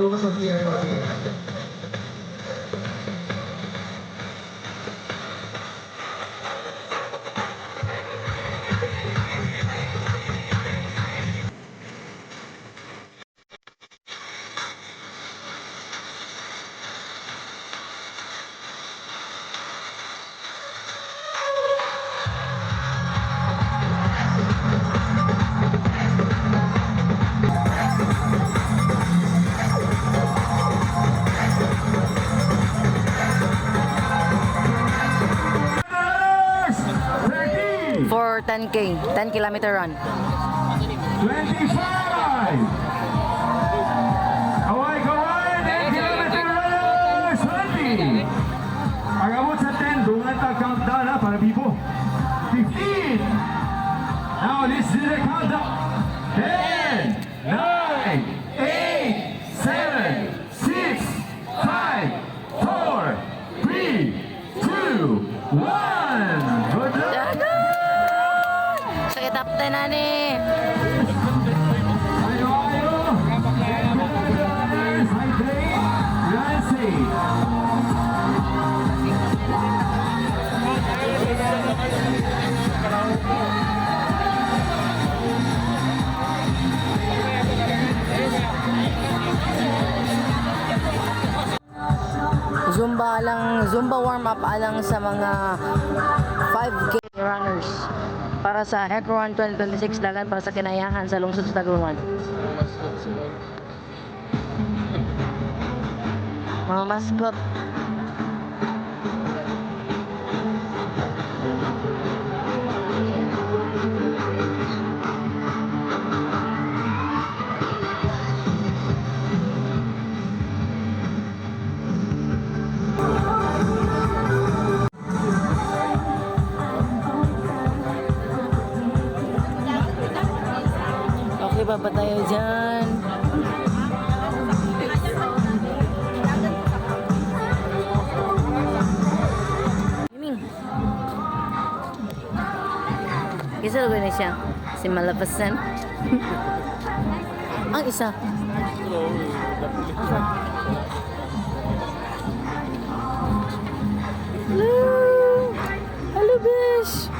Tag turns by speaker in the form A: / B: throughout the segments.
A: Magbukas ng CR ko.
B: For 10K, 10 kilometer run.
C: 25! Kaway, kaway! 10 kilometer runners! 20! Pag-abot sa 10, dungan countdown ha, para bibo. 15! Now, let's do the countdown. 10, 9, 8, 7, 6, 5, 4, 3, 2, 1! Good luck!
B: Sakit up 10 na ni.
C: Ayo, ayo! Hydrate! Run safe!
B: Zumba warm up alang sa mga 5K runners para sa Health Run 2026 dagan para sa kinayahan sa lungsod sa Tagumuan. Mga mascot. Okay, baba tayo dyan. Miming. Isa lugar na siya. Si Malapasan. Ang isa. Hello! Hello, Bish!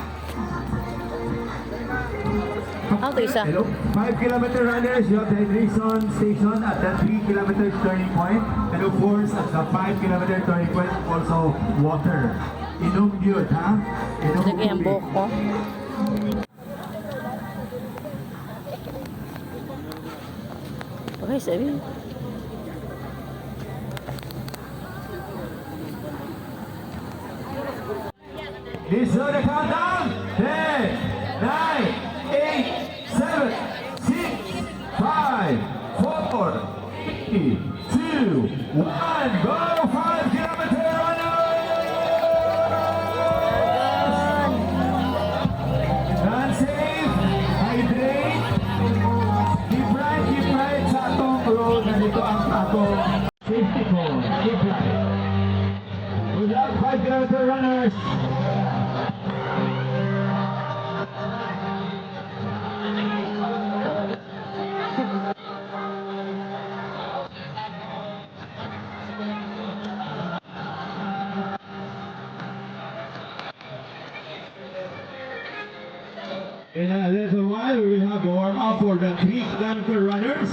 B: Ang ito isa.
C: Hello, 5 kilometer runners, you have the hydration station at the 3 kilometer turning point. And of course, at the 5 kilometer turning point, also water. Inom yun, ha? Inom
B: Sige ang buhok ko. Okay, sabi.
C: This is the countdown. 10, 9, 8, 7, 6, 5, 4, 3, 2, 1. Go 5 kilometer runners! Run safe, hydrate, keep right sa atong road na dito ang atong safety code. Keep right. Good luck 5 kilometer runners! In a little while, we will have warm up for the 3 kilometer runners.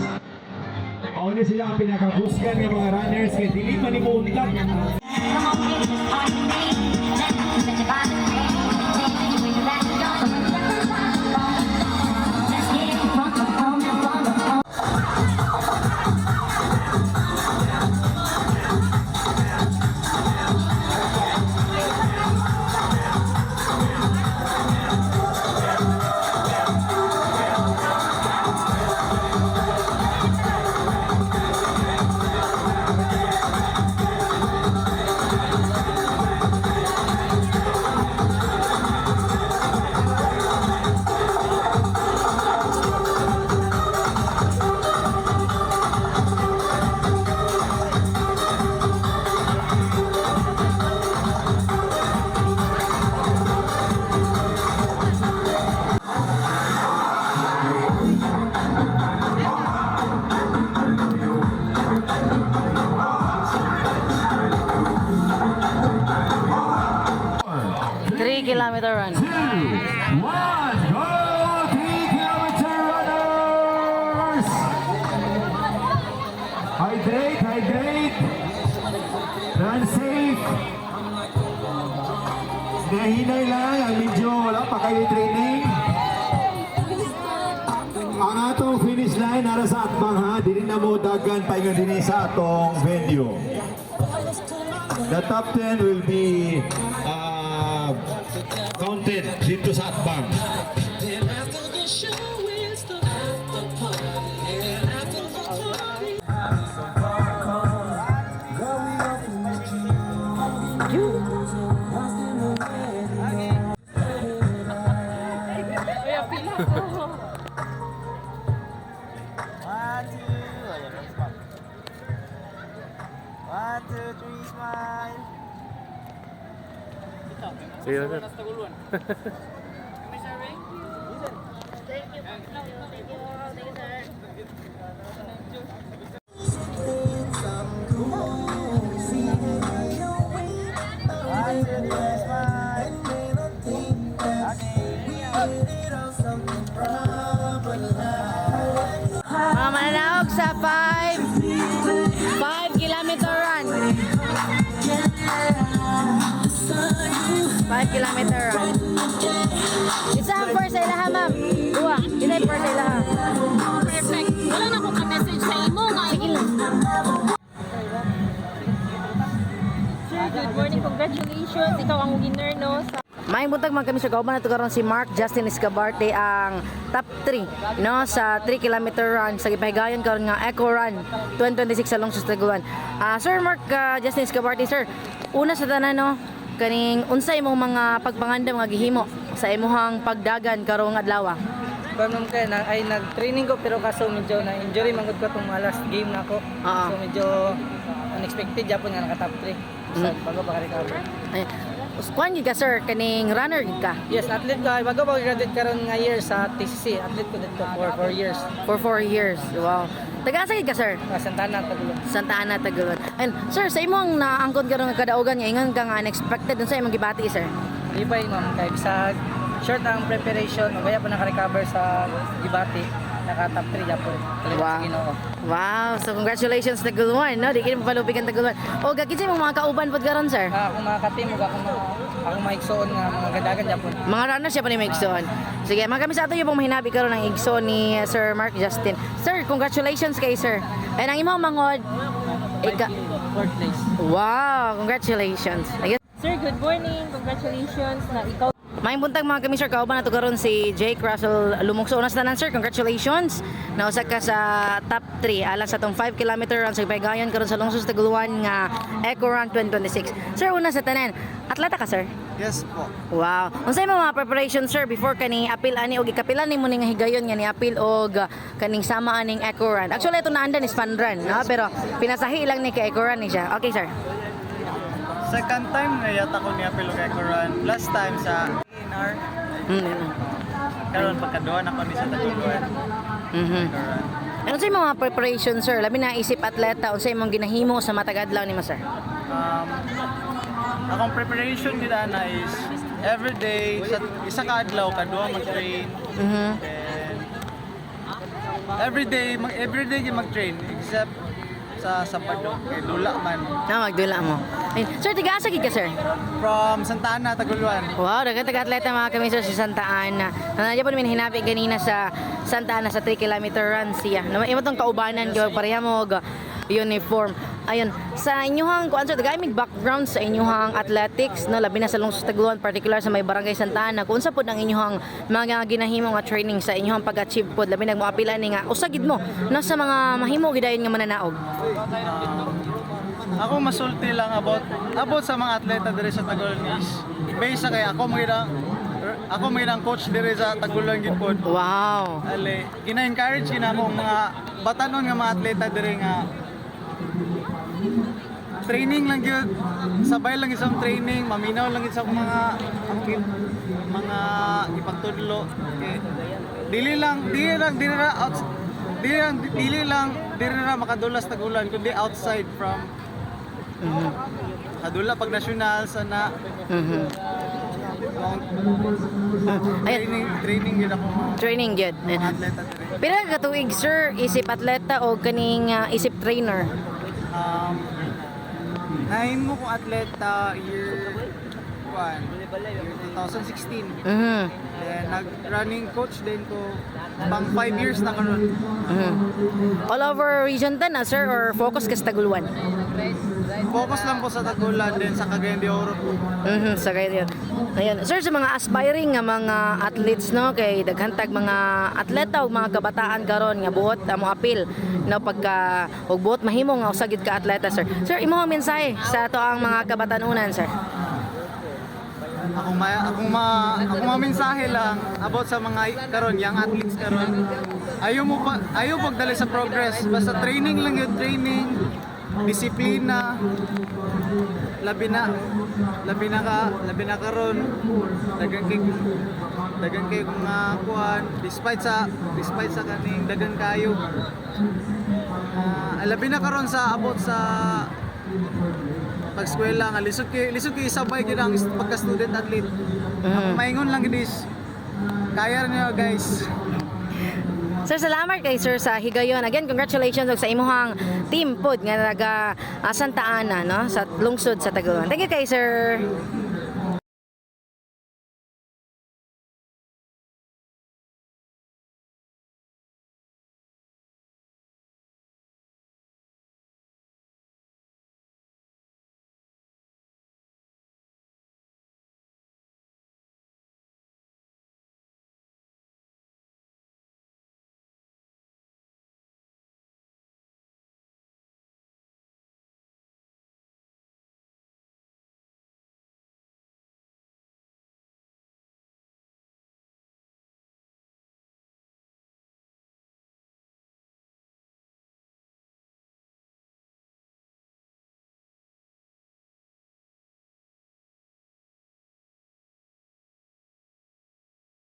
C: Mauna sila ang pinakabuskan ng mga runners kaya dili man imuntak. hydrate, run safe. Nahinay lang, ang medyo wala pa kayo training. Ang atong finish line nara sa atbang ha, dili na mo dagan paingon din sa atong venue. The top 10 will be counted dito sa atbang.
A: One, two, three, smile. One, two, three, smile.
B: Mga mananaog sa 5 kilometer run. 5 kilometer run. Isa ang first sa ilaha, ma'am. Dua. Isa ang first sa ilaha.
D: Perfect. Wala na akong ka-message sa imo nga.
B: Sige lang.
D: Sir, good morning. Congratulations. Ikaw ang winner, no? Sa
B: Maayong buntag mga kami, sir. Kauban na ito karon si Mark Justin Escabarte ang top 3 no sa 3 kilometer run sa gipahigayon karon nga Eco Run 2026 sa Lungsod Taguan. Sir Mark Justin Escabarte, sir. Una sa tanan no, kaning unsay imong mga pagpangandam nga gihimo sa imuhang pagdagan karong adlaw?
A: Ganun kaya na ay nag-training ko pero kaso medyo na injury mangud ko tong last game na ako.
B: Ah.
A: So medyo unexpected japon nga naka top 3. So bago ba ka-recover.
B: Ay, kuan gid ka sir, kaning runner gid ka
A: Yes, athlete ko. Bago ba graduate karon nga year sa TCC. Athlete ko dito for 4 years.
B: for 4 years. Wow. Taga-asa gid ka sir?
A: Santana Tagulon.
B: Santa Ana, Tagulon. And sir, sa imong naangkon karon nga kadaugan nga ingon ka nga unexpected unsa imong gibati sir?
A: Ibay ma'am kay sa short ang preparation, kaya pa naka-recover sa Gibati. Naka top 3 japon. Talaga
B: Wow.
A: sa Ginoo.
B: Wow, so congratulations Taguluan, no? Di kini mapalupikan Taguluan. O gakit imong mga kauban pod karon sir?
A: Ako mga katim, ako maigsoon nga mga gadagan japon.
B: Mga runners siya pa ni Igsoon. Sige, mga kami sa ato yung pong mahinabi karon ng Igsoon ni Sir Mark Justin. Sir, congratulations kay sir. And ang imong mangod,
A: Fourth place.
B: wow, congratulations. Ayun.
D: Sir, good morning. Congratulations na ikaw.
B: Maayong buntag mga kami sir, kauban na to karon si Jake Russell Lumongso. Unas tanan sir, congratulations. Nausa ka sa top 3 alang sa tong 5 kilometer run sa Paygayon karon sa Lungsod Taguluan nga Eco Run 2026. Sir, una sa tanan, atleta ka sir?
A: Yes po.
B: Wow. Unsay mga preparation sir before kani apil ani og ikapilan nimo ning higayon nga ni apil og kaning sama aning Eco Run. Actually ito naandan is fun run, no? Pero pinasahi lang ni kay Eco Run ni siya. Okay sir.
A: Second time na yata ko niya Pilog Eco Run. Last time sa INR. Karon pagkaduan ako ni sa Taguluan.
B: Mhm.
A: Eco Run.
B: Ano sa mga preparation sir? Labi na isip atleta unsay imong ginahimo sa matag adlaw nimo sir?
E: Akong preparation nila na is every day sa isa ka adlaw kadua mag-train.
B: Mhm.
E: Then every day gyud mag-train except sa Sabado kay dula man.
B: Na magdula mo. Ay, sir, tiga-asa gid ka sir?
E: From Santa Ana, Taguluan.
B: Wow, daghang taga-atleta mga kami sir sa Santa Ana. Nandiyan po namin hinabi ganina sa Santa Ana sa 3 kilometer run siya. Imo tong kaubanan gyud pareha mo og uniform. Ayun, sa inyong kuan sir, dagay mig background sa inyong athletics, no, labi na sa Lungsod Taguluan, particular sa may barangay Santa Ana. Kung unsa pod ang inyong mga ginahimo nga training sa inyong pag-achieve pod, labi nag moapila ni nga usagid mo no sa mga mahimo gidayon nga mananaog.
E: Ako masulti lang about sa mga atleta diri sa Taguluan is based sa kay ako magirang coach diri sa Taguluan gid pod.
B: Wow.
E: Ali, gina-encourage ginamo mga batanon nga mga atleta diri nga training lang yun, sabay lang isang training, maminaw lang isang mga ipagtudlo. Okay. Dili lang makadulas Tagulan kundi outside from kadula pag national sana
B: Ayun.
E: training yun ako mga
B: Training gyud.
E: atleta diri.
B: Pila ka tuig sir isip atleta o kaning isip trainer?
E: Nahin mo kong atleta year 2016.
B: Mhm.
E: Then nag-running coach din ko pang 5 years na karon.
B: Mhm. All over region 10 na sir or focus ka sa Taguluan?
E: Focus lang po sa Tagulan din sa Cagayan de Oro.
B: Mhm, sa kayo yun. Ayan. Sir, sa mga aspiring nga mga athletes, no, kay daghantag mga atleta o mga kabataan karon nga buot mo apil no pagka og buot mahimo nga usagid ka atleta, sir. Sir, imo ang mensahe sa ato ang mga kabatanunan, sir.
E: Akong mensahe lang about sa mga karon young athletes karon. Ayaw pagdali sa progress. Basta training lang yung training, disiplina. Labi na karon. Dagan kay mga kuan despite sa kaning dagan kayo. Labi na karon sa abot sa pag-eskwela nga lisod kay isabay gyud ang pagka-student athlete. Ako maingon lang gidis. Kaya niyo guys.
B: Sir, salamat kay sir sa higayon. Again, congratulations og sa imuhang team pod nga naga Santa Ana no sa lungsod sa Taguluan. Thank you kay sir.